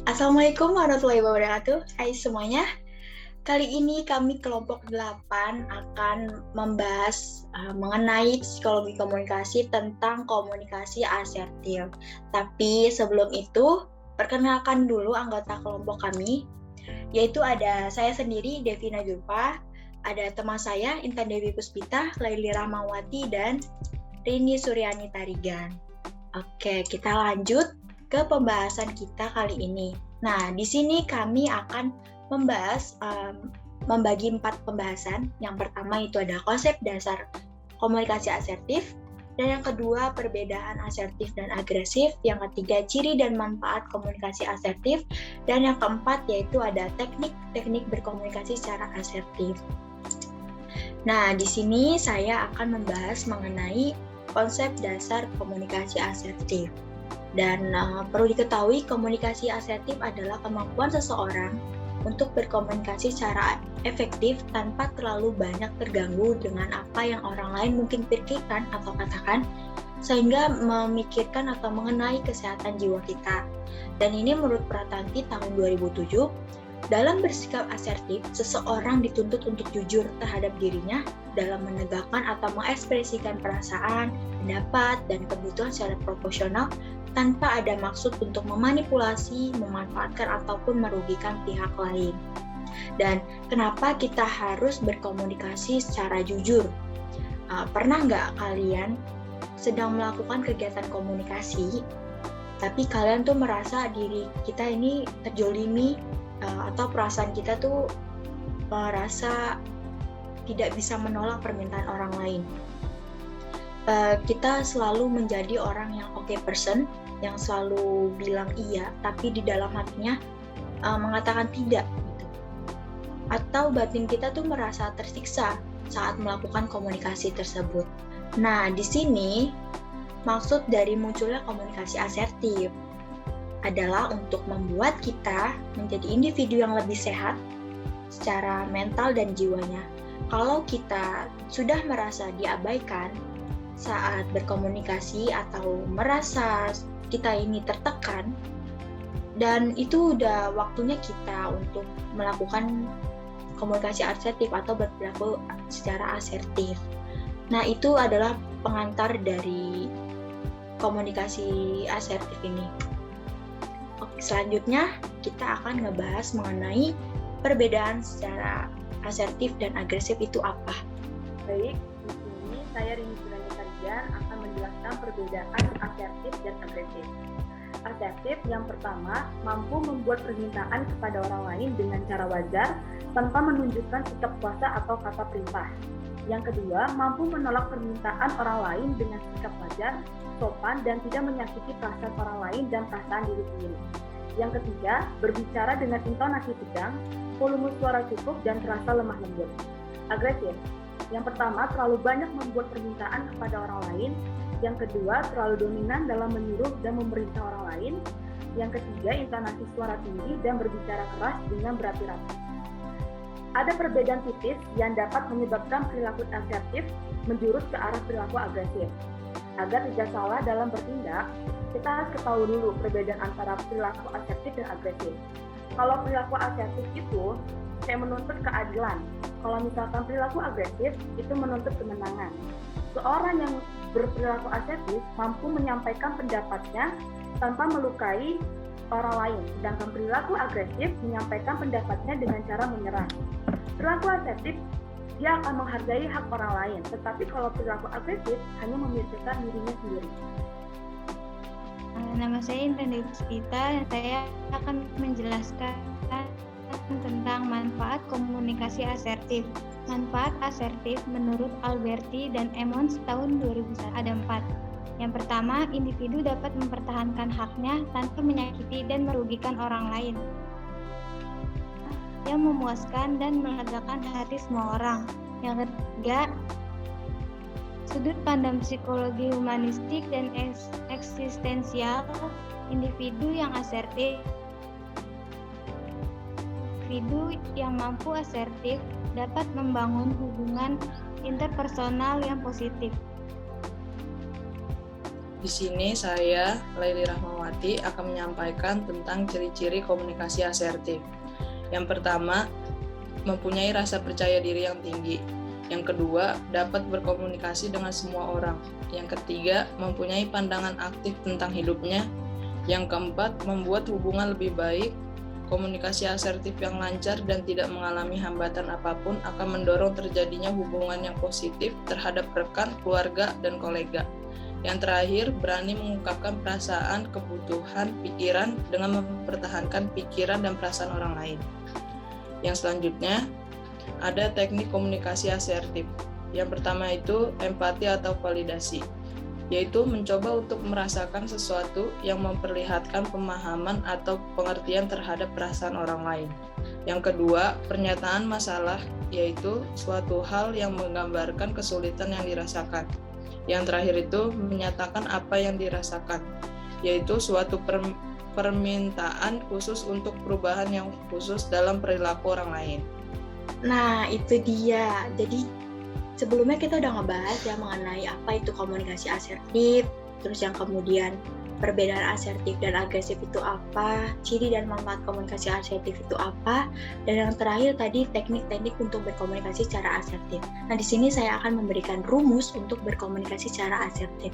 Assalamualaikum warahmatullahi wabarakatuh. Hai semuanya. Kali ini kami kelompok 8 akan membahas mengenai psikologi komunikasi tentang komunikasi asertif. Tapi sebelum itu, perkenalkan dulu anggota kelompok kami, yaitu ada saya sendiri, Devina Julfa, ada teman saya, Intan Dewi Puspita, Laili Rahmawati, dan Rini Suryani Tarigan. Oke, kita lanjut ke pembahasan kita kali ini. Nah, di sini kami akan membagi 4 pembahasan. Yang pertama itu ada konsep dasar komunikasi asertif, dan yang kedua perbedaan asertif dan agresif, yang ketiga ciri dan manfaat komunikasi asertif, dan yang keempat yaitu ada teknik berkomunikasi secara asertif. Nah, di sini saya akan membahas mengenai konsep dasar komunikasi asertif. Dan perlu diketahui, komunikasi asertif adalah kemampuan seseorang untuk berkomunikasi secara efektif tanpa terlalu banyak terganggu dengan apa yang orang lain mungkin pikirkan atau katakan, sehingga memikirkan atau mengenai kesehatan jiwa kita. Dan ini menurut Pratanti tahun 2007, dalam bersikap asertif, seseorang dituntut untuk jujur terhadap dirinya dalam menegakkan atau mengekspresikan perasaan, pendapat, dan kebutuhan secara proporsional tanpa ada maksud untuk memanipulasi, memanfaatkan, ataupun merugikan pihak lain. Dan kenapa kita harus berkomunikasi secara jujur? Pernah nggak kalian sedang melakukan kegiatan komunikasi, tapi kalian tuh merasa diri kita ini terjolimi, atau perasaan kita tuh merasa tidak bisa menolak permintaan orang lain? Kita selalu menjadi orang yang okay person, yang selalu bilang iya, tapi di dalam hatinya mengatakan tidak gitu. Atau batin kita tuh merasa tersiksa saat melakukan komunikasi tersebut. Nah, di sini maksud dari munculnya komunikasi asertif adalah untuk membuat kita menjadi individu yang lebih sehat secara mental dan jiwanya. Kalau kita sudah merasa diabaikan saat berkomunikasi atau merasa kita ini tertekan, dan itu udah waktunya kita untuk melakukan komunikasi asertif atau berperilaku secara asertif. Nah, itu adalah pengantar dari komunikasi asertif ini. Oke, selanjutnya kita akan ngebahas mengenai perbedaan secara asertif dan agresif itu apa. Baik, di sini saya Rini Suryani Tarigan akan menjelaskan perbedaan asertif dan agresif. Asertif yang pertama mampu membuat permintaan kepada orang lain dengan cara wajar tanpa menunjukkan sikap kuasa atau kata perintah. Yang kedua, mampu menolak permintaan orang lain dengan sikap wajar, sopan, dan tidak menyakiti perasaan orang lain dan perasaan diri sendiri. Yang ketiga, berbicara dengan intonasi tegang, volume suara cukup, dan terasa lemah lembut. Agresif. Yang pertama, terlalu banyak membuat permintaan kepada orang lain. Yang kedua, terlalu dominan dalam menyuruh dan memerintah orang lain. Yang ketiga, intonasi suara tinggi dan berbicara keras dengan berapi-api. Ada perbedaan tipis yang dapat menyebabkan perilaku asertif menjurus ke arah perilaku agresif. Agar tidak salah dalam bertindak, kita harus ketahui dulu perbedaan antara perilaku asertif dan agresif. Kalau perilaku asertif itu saya menuntut keadilan. Kalau misalkan perilaku agresif itu menuntut kemenangan. Seorang yang berperilaku asertif mampu menyampaikan pendapatnya tanpa melukai orang lain, sedangkan perilaku agresif menyampaikan pendapatnya dengan cara menyerang. Perilaku asertif dia akan menghargai hak orang lain, tetapi kalau perilaku agresif hanya memikirkan dirinya sendiri. Nama saya Intan Dewi Puspita, saya akan menjelaskan tentang manfaat komunikasi asertif. Manfaat asertif menurut Alberti dan Emmons tahun 2001 ada 4. Yang pertama, individu dapat mempertahankan haknya tanpa menyakiti dan merugikan orang lain. Yang memuaskan dan melegakan hati semua orang. Yang ketiga, sudut pandang psikologi humanistik dan eksistensial individu yang asertif. Individu yang mampu asertif dapat membangun hubungan interpersonal yang positif. Di sini saya, Laili Rahmawati, akan menyampaikan tentang ciri-ciri komunikasi asertif. Yang pertama, mempunyai rasa percaya diri yang tinggi. Yang kedua, dapat berkomunikasi dengan semua orang. Yang ketiga, mempunyai pandangan aktif tentang hidupnya. Yang keempat, membuat hubungan lebih baik. Komunikasi asertif yang lancar dan tidak mengalami hambatan apapun akan mendorong terjadinya hubungan yang positif terhadap rekan, keluarga, dan kolega. Yang terakhir, berani mengungkapkan perasaan, kebutuhan, pikiran dengan mempertahankan pikiran dan perasaan orang lain. Yang selanjutnya, ada teknik komunikasi asertif. Yang pertama itu empati atau validasi, yaitu mencoba untuk merasakan sesuatu yang memperlihatkan pemahaman atau pengertian terhadap perasaan orang lain. Yang kedua, pernyataan masalah, yaitu suatu hal yang menggambarkan kesulitan yang dirasakan. Yang terakhir itu menyatakan apa yang dirasakan, yaitu suatu permintaan khusus untuk perubahan yang khusus dalam perilaku orang lain. Nah, itu dia. Jadi sebelumnya kita udah ngebahas ya mengenai apa itu komunikasi asertif, terus yang kemudian perbedaan asertif dan agresif itu apa, ciri dan manfaat komunikasi asertif itu apa, dan yang terakhir tadi teknik-teknik untuk berkomunikasi secara asertif. Nah, di sini saya akan memberikan rumus untuk berkomunikasi secara asertif.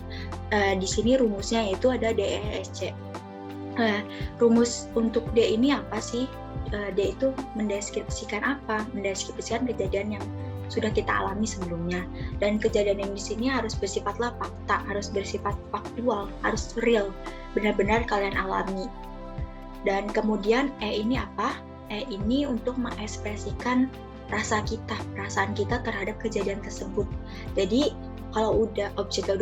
Di sini rumusnya yaitu ada DESC. Rumus untuk D ini apa sih? D itu mendeskripsikan apa? Mendeskripsikan kejadian yang sudah kita alami sebelumnya, dan kejadian yang di sini harus bersifatlah fakta, harus bersifat faktual, harus real, benar-benar kalian alami. Dan kemudian E ini apa? E ini untuk mengekspresikan rasa kita, perasaan kita terhadap kejadian tersebut. Jadi kalau objeknya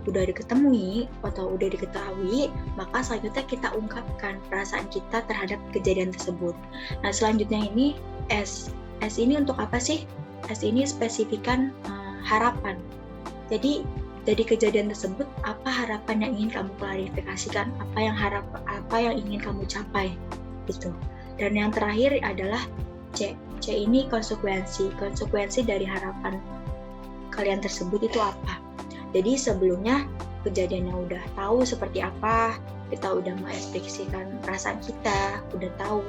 udah diketemui atau udah diketahui, maka selanjutnya kita ungkapkan perasaan kita terhadap kejadian tersebut. Nah, selanjutnya ini S. S ini untuk apa sih? S ini spesifikan harapan. Jadi dari kejadian tersebut, apa harapan yang ingin kamu klarifikasikan, apa yang ingin kamu capai, gitu. Dan yang terakhir adalah C. C ini konsekuensi dari harapan kalian tersebut itu apa. Jadi sebelumnya kejadiannya udah tahu seperti apa, kita udah mengekspresikan perasaan kita, udah tahu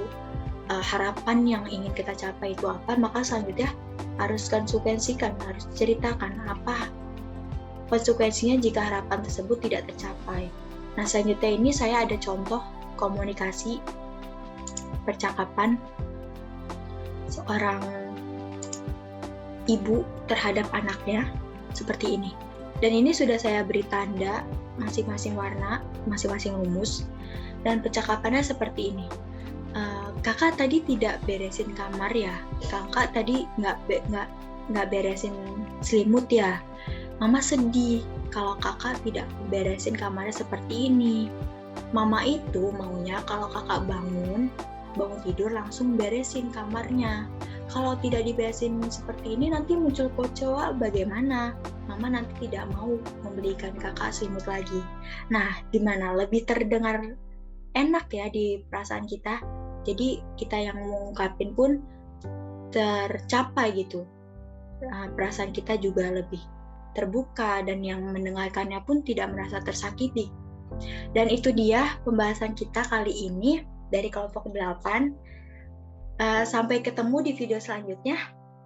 harapan yang ingin kita capai itu apa, maka selanjutnya harus konsekuensikan, harus ceritakan apa konsekuensinya jika harapan tersebut tidak tercapai. Nah, selanjutnya ini saya ada contoh komunikasi percakapan seorang ibu terhadap anaknya seperti ini. Dan ini sudah saya beri tanda masing-masing warna, masing-masing rumus, dan percakapannya seperti ini. Kakak tadi tidak beresin kamar ya, kakak tadi nggak beresin selimut ya, mama sedih kalau kakak tidak beresin kamarnya seperti ini. Mama itu maunya kalau kakak bangun tidur langsung beresin kamarnya. Kalau tidak diberesin seperti ini nanti muncul kecoa, bagaimana? Mama nanti tidak mau membelikan kakak selimut lagi. Nah, gimana? Lebih terdengar enak ya di perasaan kita. Jadi kita yang mengungkapin pun tercapai gitu. Perasaan kita juga lebih terbuka dan yang mendengarkannya pun tidak merasa tersakiti. Dan itu dia pembahasan kita kali ini dari kelompok 8. Sampai ketemu di video selanjutnya.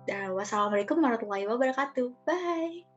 Wassalamualaikum warahmatullahi wabarakatuh. Bye.